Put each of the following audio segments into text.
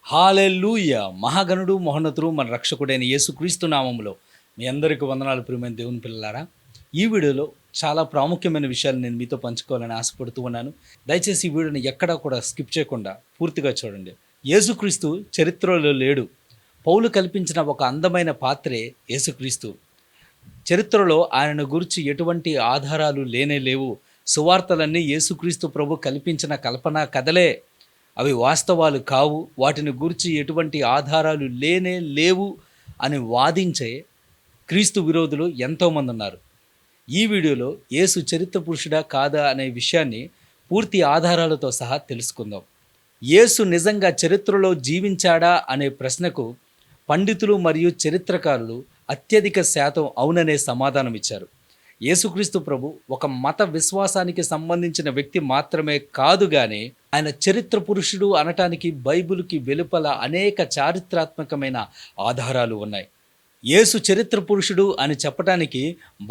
హల్లెలూయా! మహాగణుడు, మహోన్నతుడు, మన రక్షకుడైన యేసుక్రీస్తు నామములో మీ అందరికీ వందనాలు ప్రియమైన దేవుని పిల్లలారా. ఈ వీడియోలో చాలా ప్రాముఖ్యమైన విషయాలు నేను మీతో పంచుకోవాలని ఆశపడుతూ ఉన్నాను. దయచేసి ఈ వీడియోని ఎక్కడా కూడా స్కిప్ చేయకుండా పూర్తిగా చూడండి. యేసుక్రీస్తు చరిత్రలో లేడు. పౌలు కల్పించిన ఒక అందమైన పాత్రే యేసుక్రీస్తు. చరిత్రలో ఆయనను గురించి ఎటువంటి ఆధారాలు లేనే లేవు. సువార్తలన్నీ యేసుక్రీస్తు ప్రభు కల్పించిన కల్పనా కథలే. అవి వాస్తవాలు కావు. వాటిని గురించి ఎటువంటి ఆధారాలు లేనే లేవు అని వాదించే క్రీస్తు విరోధులు ఎంతోమంది ఉన్నారు. ఈ వీడియోలో యేసు చరిత్ర పురుషుడా కాదా అనే విషయాన్ని పూర్తి ఆధారాలతో సహా తెలుసుకుందాం. యేసు నిజంగా చరిత్రలో జీవించాడా అనే ప్రశ్నకు పండితులు మరియు చరిత్రకారులు అత్యధిక శాతం అవుననే సమాధానం ఇచ్చారు. యేసుక్రీస్తు ప్రభు ఒక మత విశ్వాసానికి సంబంధించిన వ్యక్తి మాత్రమే కాదు గాని ఆయన చరిత్ర పురుషుడు అనటానికి బైబిల్కి వెలుపల అనేక చారిత్రాత్మకమైన ఆధారాలు ఉన్నాయి. యేసు చరిత్ర పురుషుడు అని చెప్పడానికి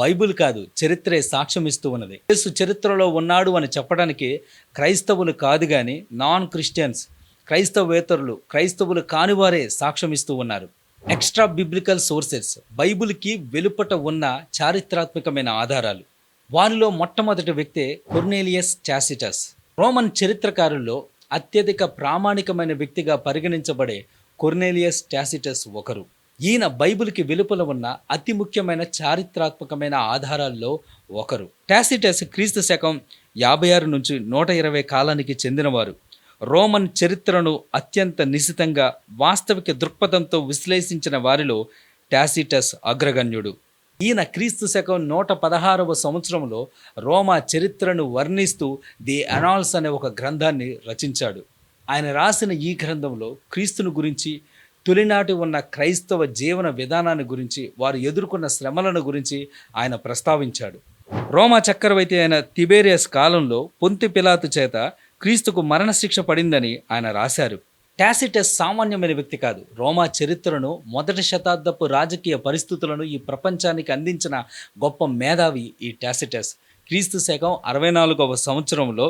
బైబిల్ కాదు, చరిత్రే సాక్ష్యం ఇస్తూ ఉన్నది. యేసు చరిత్రలో ఉన్నాడు అని చెప్పడానికి క్రైస్తవులు కాదు కానీ నాన్ క్రిస్టియన్స్, క్రైస్తవేతరులు, క్రైస్తవులు కానివారే సాక్ష్యం ఇస్తూ ఉన్నారు. ఎక్స్ట్రా బిబ్లికల్ సోర్సెస్, బైబిల్కి వెలుపట ఉన్న చారిత్రాత్మకమైన ఆధారాలు. వారిలో మొట్టమొదటి వ్యక్తే కొర్నేలియస్ టాసిటస్. రోమన్ చరిత్రకారుల్లో అత్యధిక ప్రామాణికమైన వ్యక్తిగా పరిగణించబడే కొర్నేలియస్ టాసిటస్ ఒకరు. ఈయన బైబిల్కి వెలుపల ఉన్న అతి ముఖ్యమైన చారిత్రాత్మకమైన ఆధారాల్లో ఒకరు. టాసిటస్ క్రీస్తు శకం 56 నుంచి 120 కాలానికి చెందినవారు. రోమన్ చరిత్రను అత్యంత నిశితంగా వాస్తవిక దృక్పథంతో విశ్లేషించిన వారిలో టాసిటస్ అగ్రగణ్యుడు. ఈయన క్రీస్తు శకం 116వ సంవత్సరంలో రోమా చరిత్రను వర్ణిస్తూ ది అనాల్స్ అనే ఒక గ్రంథాన్ని రచించాడు. ఆయన రాసిన ఈ గ్రంథంలో క్రీస్తుని గురించి, తొలినాటి ఉన్న క్రైస్తవ జీవన విధానాన్ని గురించి, వారు ఎదుర్కొన్న శ్రమలను గురించి ఆయన ప్రస్తావించాడు. రోమా చక్రవర్తి అయిన తిబేరియస్ కాలంలో పొంతి పిలాతు చేత క్రీస్తుకు మరణశిక్ష పడిందని ఆయన రాశారు. టాసిటస్ సామాన్యమైన వ్యక్తి కాదు. రోమా చరిత్రను, మొదటి శతాబ్దపు రాజకీయ పరిస్థితులను ఈ ప్రపంచానికి అందించిన గొప్ప మేధావి ఈ టాసిటస్. క్రీస్తు శకం 64వ సంవత్సరంలో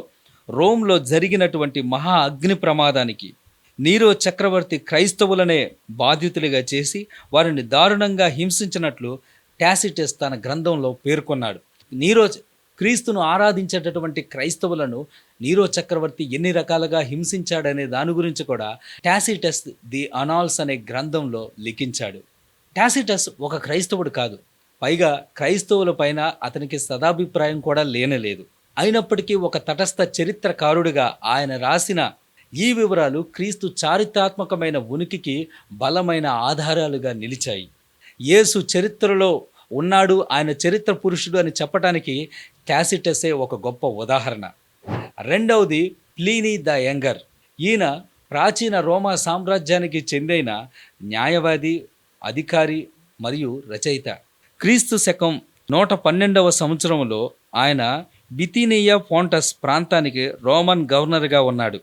రోమ్లో జరిగినటువంటి మహా అగ్ని ప్రమాదానికి నీరో చక్రవర్తి క్రైస్తవులనే బాధితులుగా చేసి వారిని దారుణంగా హింసించినట్లు టాసిటస్ తన గ్రంథంలో పేర్కొన్నాడు. నీరో క్రీస్తును ఆరాధించేటటువంటి క్రైస్తవులను నీరో చక్రవర్తి ఎన్ని రకాలుగా హింసించాడనే దాని గురించి కూడా టాసిటస్ ది అనాల్స్ అనే గ్రంథంలో లిఖించాడు. టాసిటస్ ఒక క్రైస్తవుడు కాదు, పైగా క్రైస్తవుల పైన అతనికి సదాభిప్రాయం కూడా లేనలేదు. అయినప్పటికీ ఒక తటస్థ చరిత్రకారుడిగా ఆయన రాసిన ఈ వివరాలు క్రీస్తు చారిత్రాత్మకమైన ఉనికికి బలమైన ఆధారాలుగా నిలిచాయి. యేసు చరిత్రలో ఉన్నాడు, ఆయన చరిత్ర పురుషుడు అని చెప్పడానికి టాసిటసే ఒక గొప్ప ఉదాహరణ. రెండవది ప్లీనీ ద యంగర్. ఈయన ప్రాచీన రోమా సామ్రాజ్యానికి చెందిన న్యాయవాది, అధికారి మరియు రచయిత. క్రీస్తు శకం 112వ సంవత్సరంలో ఆయన బిథినియా ఫోంటస్ ప్రాంతానికి రోమన్ గవర్నర్గా ఉన్నాడు.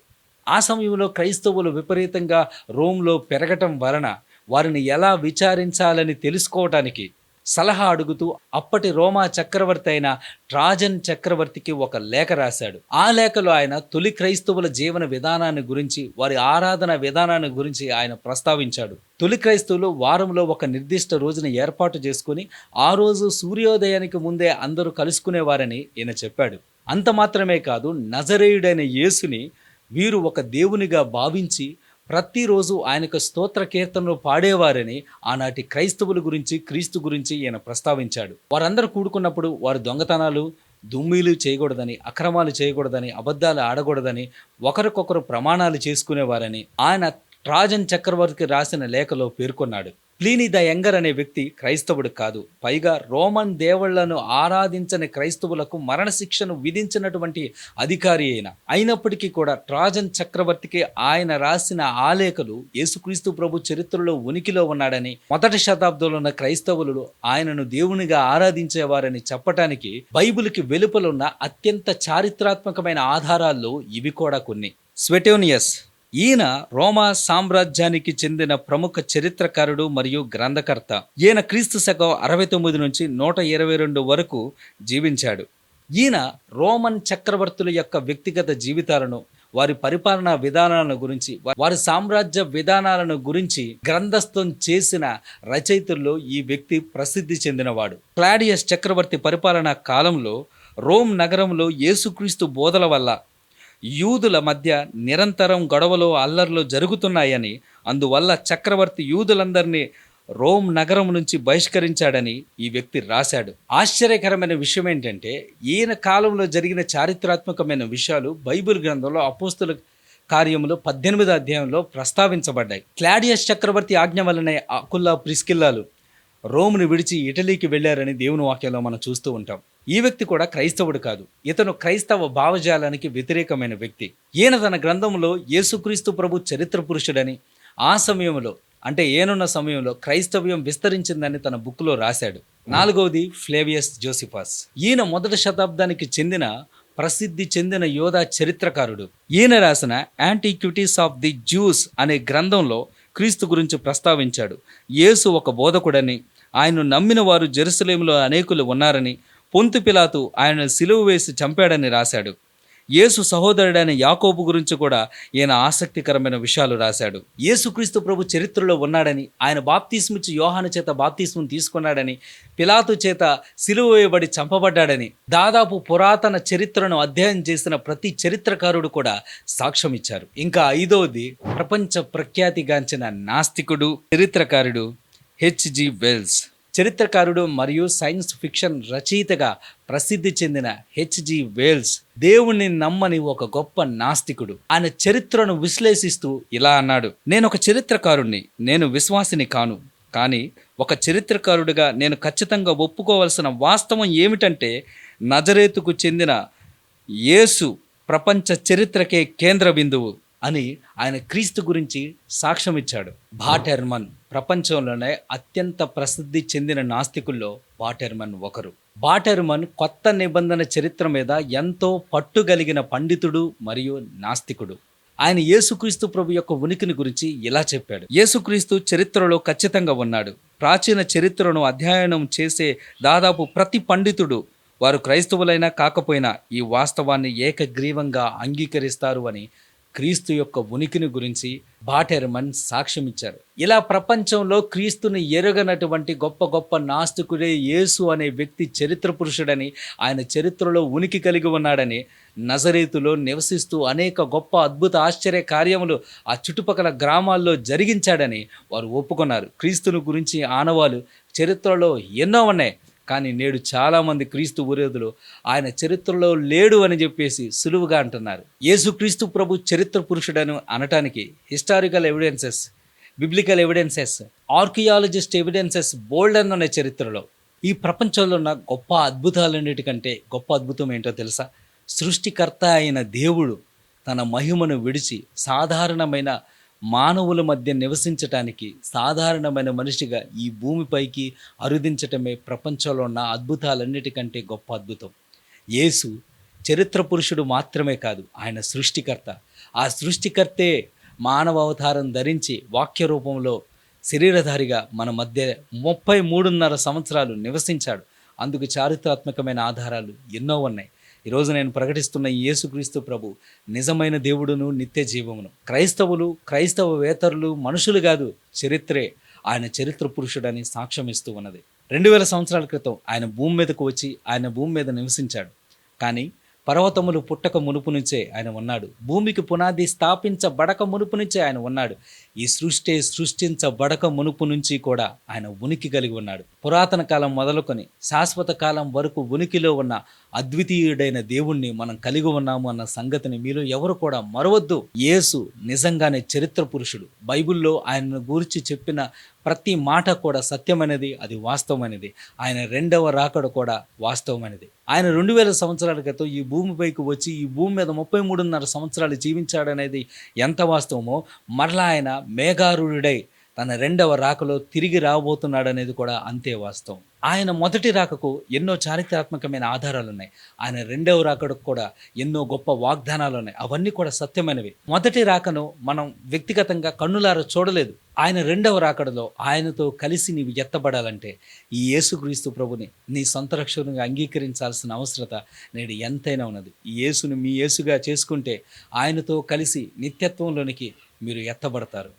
ఆ సమయంలో క్రైస్తవులు విపరీతంగా రోమ్లో పెరగటం వలన వారిని ఎలా విచారించాలని తెలుసుకోవటానికి సలహా అడుగుతూ అప్పటి రోమా చక్రవర్తి అయిన ట్రాజన్ చక్రవర్తికి ఒక లేఖ రాశాడు. ఆ లేఖలో ఆయన తొలి క్రైస్తవుల జీవన విధానాన్ని గురించి, వారి ఆరాధన విధానాన్ని గురించి ఆయన ప్రస్తావించాడు. తొలి క్రైస్తవులు వారంలో ఒక నిర్దిష్ట రోజున ఏర్పాటు చేసుకుని ఆ రోజు సూర్యోదయానికి ముందే అందరూ కలుసుకునేవారని ఈయన చెప్పాడు. అంత మాత్రమే కాదు, నజరేయుడైన యేసుని వీరు ఒక దేవునిగా భావించి ప్రతిరోజు ఆయనకు స్తోత్ర కీర్తనలు పాడేవారని ఆనాటి క్రైస్తవుల గురించి, క్రీస్తు గురించి ఈయన ప్రస్తావించాడు. వారందరూ కూడుకున్నప్పుడు వారు దొంగతనాలు, దుమ్మీలు చేయకూడదని, అక్రమాలు చేయకూడదని, అబద్ధాలు ఆడకూడదని, ఒకరికొకరు ప్రమాణాలు చేసుకునేవారని ఆయన ట్రాజన్ చక్రవర్తికి రాసిన లేఖలో పేర్కొన్నాడు. ప్లీనీ ద యంగర్ అనే వ్యక్తి క్రైస్తవుడు కాదు, పైగా రోమన్ దేవుళ్లను ఆరాధించని క్రైస్తవులకు మరణశిక్షను విధించినటువంటి అధికారి అయినప్పటికీ కూడా ట్రాజన్ చక్రవర్తికి ఆయన రాసిన ఆలేఖలు యేసుక్రీస్తు ప్రభు చరిత్రలో ఉనికిలో ఉన్నాడని, మొదటి శతాబ్దంలో ఉన్న క్రైస్తవులు ఆయనను దేవునిగా ఆరాధించేవారని చెప్పటానికి బైబిల్కి వెలుపలున్న అత్యంత చారిత్రాత్మకమైన ఆధారాల్లో ఇవి కూడా కొన్ని. స్వెటోనియస్. ఈయన రోమా సామ్రాజ్యానికి చెందిన ప్రముఖ చరిత్రకారుడు మరియు గ్రంథకర్త. ఈయన క్రీస్తు శకం 69 నుంచి 122 వరకు జీవించాడు. ఈయన రోమన్ చక్రవర్తుల యొక్క వ్యక్తిగత జీవితాలను, వారి పరిపాలనా విధానాలను గురించి, వారి సామ్రాజ్య విధానాలను గురించి గ్రంథస్థం చేసిన రచయితల్లో ఈ వ్యక్తి ప్రసిద్ధి చెందినవాడు. క్లాడియస్ చక్రవర్తి పరిపాలనా కాలంలో రోమ్ నగరంలో యేసుక్రీస్తు బోధల వల్ల యూదుల మధ్య నిరంతరం గొడవలు అల్లర్లు జరుగుతున్నాయని, అందువల్ల చక్రవర్తి యూదులందరినీ రోమ్ నగరం నుంచి బహిష్కరించాడని ఈ వ్యక్తి రాశాడు. ఆశ్చర్యకరమైన విషయం ఏంటంటే, ఈయన కాలంలో జరిగిన చారిత్రాత్మకమైన విషయాలు బైబిల్ గ్రంథంలో అపోస్తుల కార్యములు 18వ అధ్యాయంలో ప్రస్తావించబడ్డాయి. క్లాడియస్ చక్రవర్తి ఆజ్ఞ వల్లనే అకుల్లా ప్రిస్కిల్లాలు రోమ్ను విడిచి ఇటలీకి వెళ్ళారని దేవుని వాక్యంలో మనం చూస్తూ ఉంటాం. ఈ వ్యక్తి కూడా క్రైస్తవుడు కాదు. ఇతను క్రైస్తవ భావజాలానికి వ్యతిరేకమైన వ్యక్తి. ఈయన తన గ్రంథంలో యేసుక్రీస్తు ప్రభు చరిత్ర పురుషుడని, ఆ సమయంలో అంటే ఏనున్న సమయంలో క్రైస్తవ్యం విస్తరించిందని తన బుక్లో రాశాడు. 4వది ఫ్లేవియస్ జోసిఫస్. ఈయన 1వ శతాబ్దానికి చెందిన ప్రసిద్ధి చెందిన యోధా చరిత్రకారుడు. ఈయన రాసిన యాంటిక్విటీస్ ఆఫ్ ది జ్యూస్ అనే గ్రంథంలో క్రీస్తు గురించి ప్రస్తావించాడు. యేసు ఒక బోధకుడని, ఆయన్ను నమ్మిన వారు జెరూసలేములో అనేకులు ఉన్నారని, పొంతు పిలాతు ఆయన సిలువ వేసి చంపాడని రాశాడు. యేసు సహోదరుడైన యాకోబు గురించి కూడా ఈయన ఆసక్తికరమైన విషయాలు రాశాడు. యేసుక్రీస్తు ప్రభు చరిత్రలో ఉన్నాడని, ఆయన బాప్తిస్మిచ్చి యోహాను చేత బాప్తిస్మం తీసుకున్నాడని, పిలాతు చేత సిలువ వేయబడి చంపబడ్డాడని దాదాపు పురాతన చరిత్రను అధ్యయనం చేసిన ప్రతి చరిత్రకారుడు కూడా సాక్ష్యం ఇచ్చారు. ఇంకా 5వది ప్రపంచ ప్రఖ్యాతిగాంచిన నాస్తికుడు, చరిత్రకారుడు హెచ్జి వెల్స్. చరిత్రకారుడు మరియు సైన్స్ ఫిక్షన్ రచయితగా ప్రసిద్ధి చెందిన హెచ్జి వెల్స్ దేవుణ్ణి నమ్మని ఒక గొప్ప నాస్తికుడు. ఆయన చరిత్రను విశ్లేషిస్తూ ఇలా అన్నాడు: నేను ఒక చరిత్రకారుణ్ణి, నేను విశ్వాసిని కాను. కానీ ఒక చరిత్రకారుడిగా నేను ఖచ్చితంగా ఒప్పుకోవలసిన వాస్తవం ఏమిటంటే, నజరేతుకు చెందిన యేసు ప్రపంచ చరిత్రకే కేంద్ర బిందువు అని ఆయన క్రీస్తు గురించి సాక్ష్యం ఇచ్చాడు. బాటెర్మన్ ప్రపంచంలోనే అత్యంత ప్రసిద్ధి చెందిన నాస్తికుల్లో బాటెర్మన్ ఒకరు. బాటెర్మన్ కొత్త నిబంధన చరిత్ర మీద ఎంతో పట్టుగలిగిన పండితుడు మరియు నాస్తికుడు. ఆయన యేసుక్రీస్తు ప్రభు యొక్క ఉనికిని గురించి ఇలా చెప్పాడు: యేసుక్రీస్తు చరిత్రలో ఖచ్చితంగా ఉన్నాడు. ప్రాచీన చరిత్రను అధ్యయనం చేసే దాదాపు ప్రతి పండితుడు, వారు క్రైస్తవులైనా కాకపోయినా, ఈ వాస్తవాన్ని ఏకగ్రీవంగా అంగీకరిస్తారు అని క్రీస్తు యొక్క ఉనికిని గురించి బాటెర్మన్ సాక్ష్యం ఇచ్చారు. ఇలా ప్రపంచంలో క్రీస్తుని ఎరగనటువంటి గొప్ప గొప్ప నాస్తికుడే యేసు అనే వ్యక్తి చరిత్ర పురుషుడని, ఆయన చరిత్రలో ఉనికి కలిగి ఉన్నాడని, నజరేతులో నివసిస్తూ అనేక గొప్ప అద్భుత ఆశ్చర్య కార్యములు ఆ చుట్టుపక్కల గ్రామాల్లో జరిగించాడని వారు ఒప్పుకున్నారు. క్రీస్తుని గురించి ఆనవాలు చరిత్రలో ఎన్నో ఉన్నాయి. కానీ నేడు చాలామంది క్రీస్తు విరోధులు ఆయన చరిత్రలో లేడు అని చెప్పేసి సులువుగా అంటున్నారు. యేసుక్రీస్తు ప్రభు చరిత్ర పురుషుడని అనటానికి historical evidences, biblical evidences, archaeologist evidences బోల్డ్ అని ఉన్నాయి చరిత్రలో. ఈ ప్రపంచంలో ఉన్న గొప్ప అద్భుతాలన్నిటికంటే గొప్ప అద్భుతం ఏంటో తెలుసా? సృష్టికర్త అయిన దేవుడు తన మహిమను విడిచి సాధారణమైన మానవుల మధ్య నివసించటానికి సాధారణమైన మనిషిగా ఈ భూమిపైకి అరుదించటమే ప్రపంచంలో ఉన్న అద్భుతాలన్నిటికంటే గొప్ప అద్భుతం. యేసు చరిత్ర పురుషుడు మాత్రమే కాదు, ఆయన సృష్టికర్త. ఆ సృష్టికర్తే మానవ అవతారం ధరించి వాక్య రూపంలో శరీరధారిగా మన మధ్య 33.5 సంవత్సరాలు నివసించాడు. అందుకు చారిత్రాత్మకమైన ఆధారాలు ఎన్నో ఉన్నాయి. ఈరోజు నేను ప్రకటిస్తున్న ఈ యేసుక్రీస్తు ప్రభు నిజమైన దేవుడును, నిత్య జీవమును. క్రైస్తవులు, క్రైస్తవేతరులు మనుషులు కాదు, చరిత్రే ఆయన చరిత్ర పురుషుడని సాక్ష్యం ఇస్తూ ఉన్నది. 2000 సంవత్సరాల క్రితం ఆయన భూమి మీదకు వచ్చి ఆయన భూమి మీద నివసించాడు. కానీ పర్వతములు పుట్టక మునుపు నుంచే ఆయన ఉన్నాడు. భూమికి పునాది స్థాపించబడక మునుపు నుంచే ఆయన ఉన్నాడు. ఈ సృష్టి సృష్టించబడక మునుపు నుంచి కూడా ఆయన ఉనికి కలిగి ఉన్నాడు. పురాతన కాలం మొదలుకొని శాశ్వత కాలం వరకు ఉనికిలో ఉన్న అద్వితీయుడైన దేవుణ్ణి మనం కలిగి ఉన్నాము అన్న సంగతిని మీలో ఎవరు కూడా మరవద్దు. యేసు నిజంగానే చరిత్ర పురుషుడు. బైబిల్లో ఆయన గురించి చెప్పిన ప్రతి మాట కూడా సత్యమైనది, అది వాస్తవమైనది. ఆయన 2వ రాకడ కూడా వాస్తవమైనది. ఆయన 2000 సంవత్సరాల క్రితం ఈ భూమిపైకి వచ్చి ఈ భూమి మీద 33.5 సంవత్సరాలు జీవించాడనేది ఎంత వాస్తవమో, మరలా ఆయన మేఘారూఢుడై తన రెండవ రాకలో తిరిగి రాబోతున్నాడనేది కూడా అంతే వాస్తవం. ఆయన మొదటి రాకకు ఎన్నో చారిత్రాత్మకమైన ఆధారాలున్నాయి. ఆయన రెండవ రాకడకు కూడా ఎన్నో గొప్ప వాగ్దానాలున్నాయి. అవన్నీ కూడా సత్యమైనవి. మొదటి రాకను మనం వ్యక్తిగతంగా కన్నులారా చూడలేదు. ఆయన రెండవ రాకడలో ఆయనతో కలిసి నీవు ఎత్తబడాలంటే ఈ యేసుక్రీస్తు ప్రభుని నీ సొంత రక్షకునిగా అంగీకరించాల్సిన అవసరత నేడు ఎంతైనా ఉన్నది. ఈ యేసుని మీ యేసుగా చేసుకుంటే ఆయనతో కలిసి నిత్యత్వంలోనికి మీరు ఎత్తబడతారు.